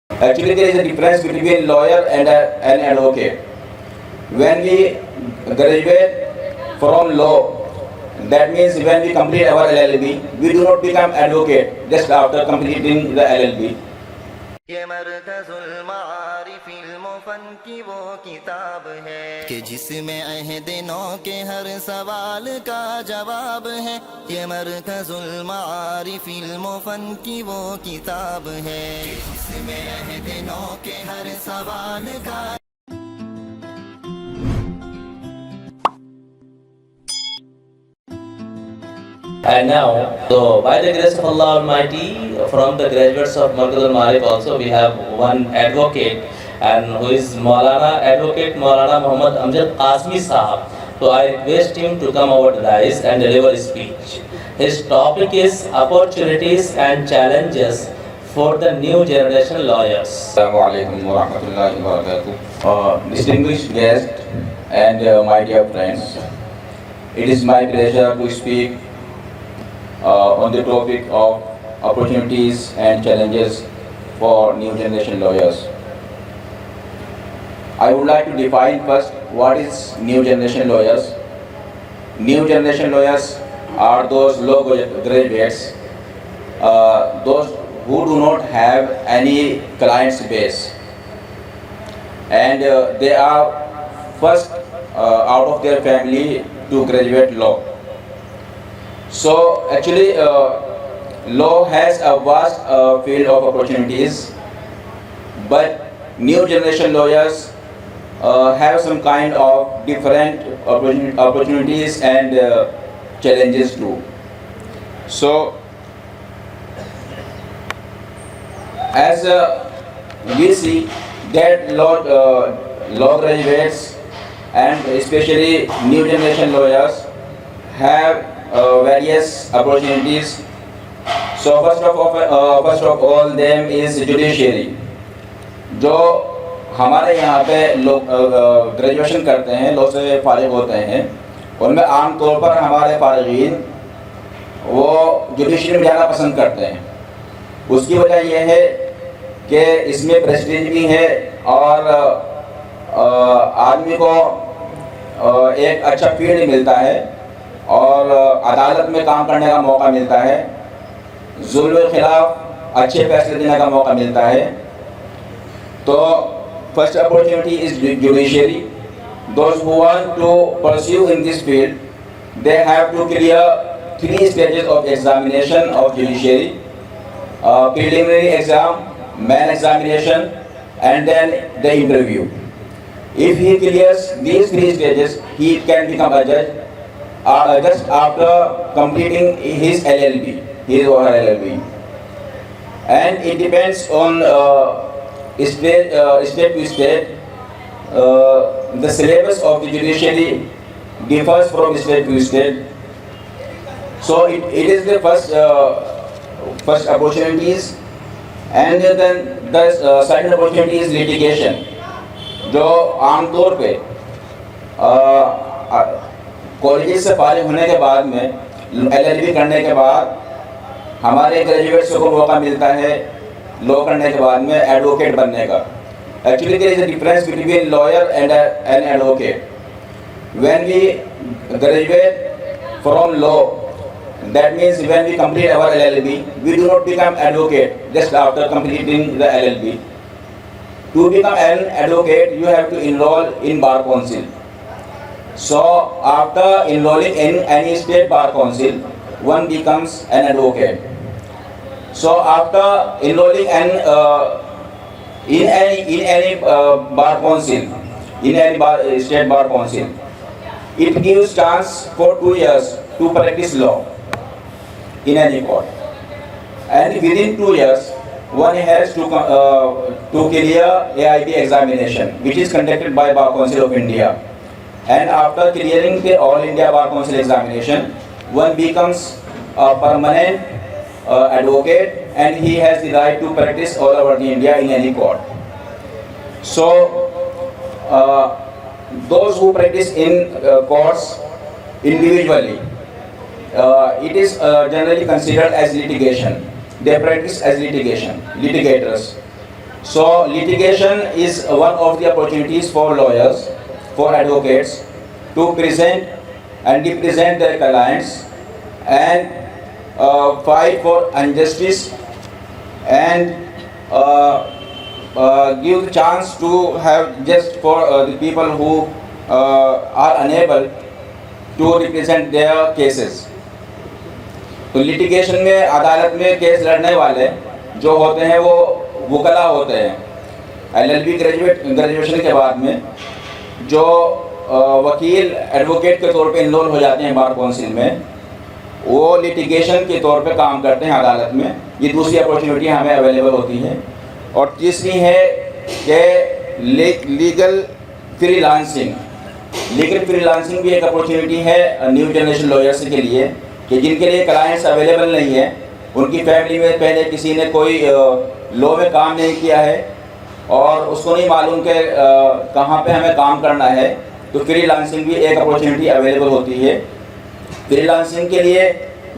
Actually, there is a difference between lawyer and an advocate. When we graduate from law, that means when we complete our LLB, we do not become advocate just after completing the LLB. ये मरकज़ुल मारिफ़िल मुफ़न की वो किताब है कि जिसमें अहदिनों के हर सवाल का जवाब है। ये मरकज़ुल मारिफ़िल मुफ़न की वो किताब है जिसमें अहदिनों के हर सवाल का। And now, so by the grace of Allah Almighty, from the graduates of Markaz al-Marif also we have one advocate, and who is Maulana Advocate Maulana Muhammad Amjad Qasmi Sahab. So I request him to come over to the dais and deliver his speech. His topic is opportunities and challenges for the new generation lawyers. Assalamu alaikum wa rahmatullahi wa barakatuh. Distinguished guests and my dear friends, it is my pleasure to speak on the topic of opportunities and challenges for new generation lawyers. I would like to define first what is new generation lawyers. New generation lawyers are those law graduates, those who do not have any clients base, and they are first out of their family to graduate law. So actually law has a vast field of opportunities, but new generation lawyers have some kind of different opportunities and challenges too. So as we see that law graduates and especially new generation lawyers have various opportunities. So first of all them is judiciary. जो हमारे यहाँ पे लोग graduation करते हैं, law से फारिग होते हैं, उनमें आम तौर पर हमारे फारिगीन वो जुडिशरी में जाना पसंद करते हैं। उसकी वजह यह है कि इसमें प्रेस्टीज भी है और आदमी को एक अच्छा फील्ड मिलता है और अदालत में काम करने का मौका मिलता है, जुल्म के खिलाफ अच्छे फैसले देने का मौका मिलता है। तो first opportunity is judiciary. Those who want to pursue in this field, they have to clear 3 stages of examination of judiciary: preliminary exam, main examination, and then the interview. If he clears these 3 stages, he can become a judge just after completing his LLB, his or her LLB. And it depends on state to state. The syllabus of the judiciary differs from state to state. So it is the first opportunities, and then the second opportunity is litigation. जो आमतौर पे college से फारिग होने के बाद में LLB करने के बाद हमारे ग्रेजुएट्स को मौका मिलता है लॉ करने के बाद में एडवोकेट बनने का. Actually, there is a difference between lawyer and an advocate. When we graduate from law, that means when we complete our LLB, we do not become advocate just after completing the LLB. To become an advocate, you have to enroll in bar council. So after enrolling in any state bar council, one becomes an advocate. So after enrolling in any bar council, in any state bar council, it gives chance for 2 years to practice law in any court. And within 2 years, one has to clear AIB examination, which is conducted by Bar Council of India. And after clearing the All India Bar Council examination, one becomes a permanent advocate, and he has the right to practice all over the India in any court. So those who practice in courts individually, it is generally considered as litigation. They practice as litigators. So litigation is one of the opportunities for lawyers, for advocates to present and represent their clients and fight for injustice and give the chance to have just for the people who are unable to represent their cases. तो litigation में अदालत में case लड़ने वाले जो होते हैं वो वकला होते हैं। LLB ग्रेजुएशन के बाद में जो वकील एडवोकेट के तौर पे इनरोल हो जाते हैं बार काउंसिल में, वो लिटिगेशन के तौर पे काम करते हैं अदालत में। ये दूसरी अपॉर्चुनिटी हमें अवेलेबल होती है। और तीसरी है कि लीगल फ्रीलांसिंग। लीगल फ्रीलांसिंग भी एक अपॉर्चुनिटी है न्यू जनरेशन लॉयर्स के लिए, कि जिनके लिए क्लाइंट्स अवेलेबल नहीं है, उनकी फैमिली में पहले किसी ने कोई लॉ में काम नहीं किया है और उसको नहीं मालूम कि कहाँ पे हमें काम करना है, तो फ्रीलांसिंग भी एक अपॉर्चुनिटी अवेलेबल होती है। फ्रीलांसिंग के लिए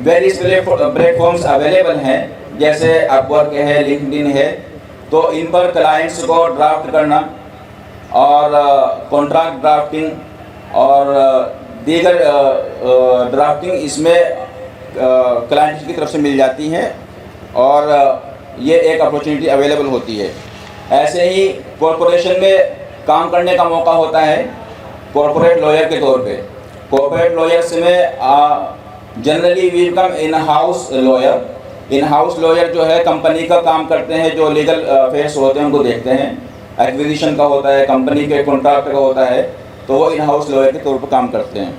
वेरियस प्लेटफॉर्म्स अवेलेबल हैं, जैसे अपवर्क है, लिंक्डइन है। तो इन पर क्लाइंट्स को ड्राफ्ट करना और कॉन्ट्रैक्ट ड्राफ्टिंग और दीगर ड्राफ्टिंग इसमें क्लाइंट की तरफ से मिल जाती हैं और ये एक अपॉर्चुनिटी अवेलेबल होती है। ऐसे ही कॉरपोरेशन में काम करने का मौका होता है कॉरपोरेट लॉयर के तौर पे। कॉरपोरेट लॉयर्स में generally we become in house lawyer. In house lawyer जो है कंपनी का काम करते हैं, जो लीगल अफेयर्स होते हैं उनको देखते हैं। एक्विजिशन का होता है, कंपनी के कॉन्ट्रैक्ट का होता है, तो वो इन हाउस लॉयर के तौर पर काम करते हैं।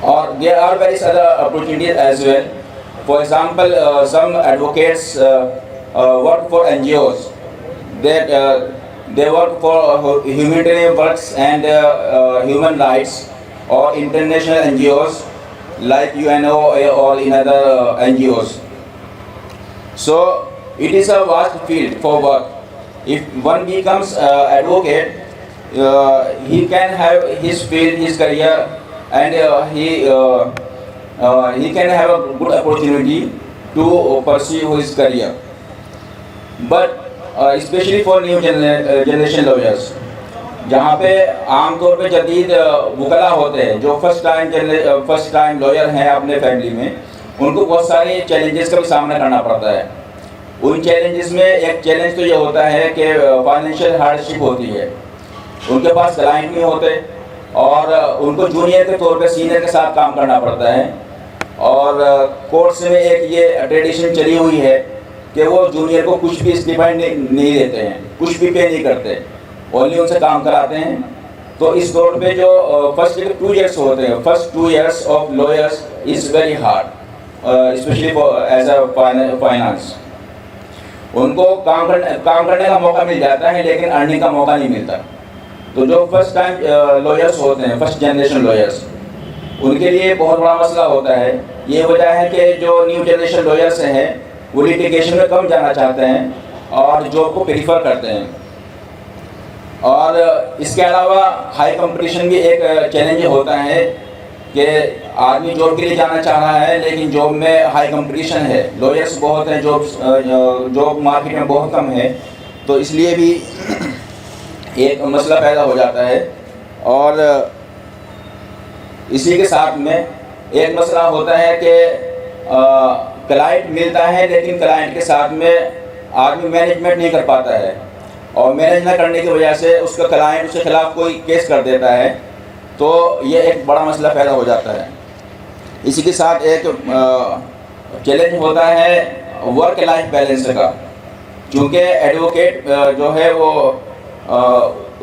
और there are various other opportunities as well. For example some advocates work for NGOs, they work for humanitarian works and human rights or international NGOs like UNO or in other NGOs. So it is a vast field for work. If one becomes advocate, he can have his field, his career, and he can have a good opportunity to pursue his career. But specially for new generation lawyers, जहाँ पे आमतौर पे जदीद वकला होते हैं जो first time lawyer हैं अपने फैमिली में, उनको बहुत सारे चैलेंजेस का भी सामना करना पड़ता है। उन चैलेंजेस में एक चैलेंज तो ये होता है कि फाइनेंशियल हार्डशिप होती है। उनके पास क्लाइंट नहीं होते और उनको जूनियर के तौर पे सीनियर के साथ काम करना पड़ता है। और कोर्ट्स में एक ये ट्रेडिशन चली हुई है कि वो जूनियर को कुछ भी स्टिपेंड नहीं देते हैं, कुछ भी पे नहीं करते, ओनली उनसे काम कराते हैं। तो इस दौर पे जो फर्स्ट 2 ईयर्स होते हैं, first 2 years of lawyers is very hard, specially as a finance. उनको काम करने का मौका मिल जाता है लेकिन अर्निंग का मौका नहीं मिलता। तो जो फर्स्ट टाइम लॉयर्स होते हैं, फर्स्ट जनरेशन लॉयर्स, उनके लिए बहुत बड़ा मसला होता है। ये वजह है कि जो न्यू जनरेशन लॉयर्स हैं वो लिटिगेशन में कम जाना चाहते हैं और जॉब को प्रीफर करते हैं। और इसके अलावा हाई कंपटीशन भी एक चैलेंज होता है कि आदमी जॉब के लिए जाना चाह रहा है लेकिन जॉब में हाई कंपटीशन है, लॉयर्स बहुत हैं, जॉब मार्केट में बहुत कम है, तो इसलिए भी एक मसला पैदा हो जाता है। और इसी के साथ में एक मसला होता है कि क्लाइंट मिलता है लेकिन क्लाइंट के साथ में आदमी मैनेजमेंट नहीं कर पाता है और मैनेज न करने की वजह से उसका क्लाइंट उसके खिलाफ कोई केस कर देता है, तो ये एक बड़ा मसला पैदा हो जाता है। इसी के साथ एक चैलेंज होता है वर्क लाइफ बैलेंस का, क्योंकि एडवोकेट जो है वो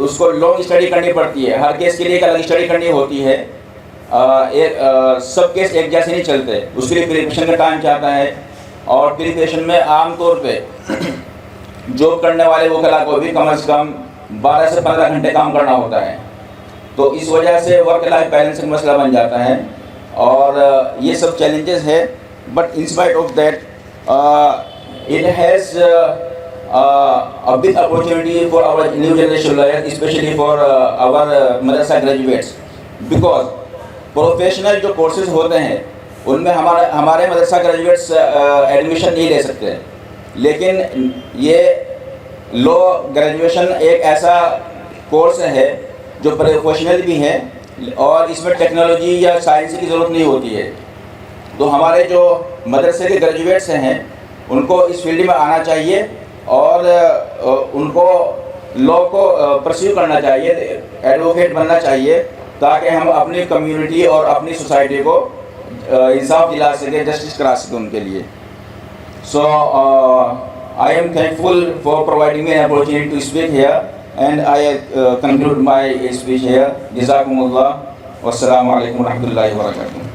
उसको लॉन्ग स्टडी करनी पड़ती है, हर केस के लिए एक अलग स्टडी करनी होती है। सब केस एक जैसे नहीं चलते, उसके लिए प्रिपरेशन का टाइम चाहता है और प्रिपरेशन में आमतौर पे जॉब करने वाले वकला को भी कम से कम 12 से 15 घंटे काम करना होता है। तो इस वजह से वर्क लाइफ बैलेंस का मसला बन जाता है और ये सब चैलेंजेस है। But in spite of that it has a big opportunity for our new generation lawyers, especially for our Madrasa graduates, because professional जो कोर्सेज होते हैं उनमें हमारे मदरसा ग्रेजुएट्स एडमिशन नहीं ले सकते, लेकिन ये लॉ ग्रेजुएशन एक ऐसा कोर्स है जो प्रोफेशनल भी है और इसमें टेक्नोलॉजी या साइंस की ज़रूरत नहीं होती है। तो हमारे जो मदरसे के ग्रेजुएट्स हैं उनको इस फील्ड में आना चाहिए और उनको लॉ को परस्यू करना चाहिए, एडवोकेट बनना चाहिए, ताकि हम अपनी कम्युनिटी और अपनी सोसाइटी को इंसाफ दिला सकें, जस्टिस करा सकें उनके लिए। So I am thankful for providing me an opportunity to speak here and I conclude my speech here. जज़ाकुमुल्लाह, वस्सलामु अलैकुम व रहमतुल्लाहि व बरकातुहू।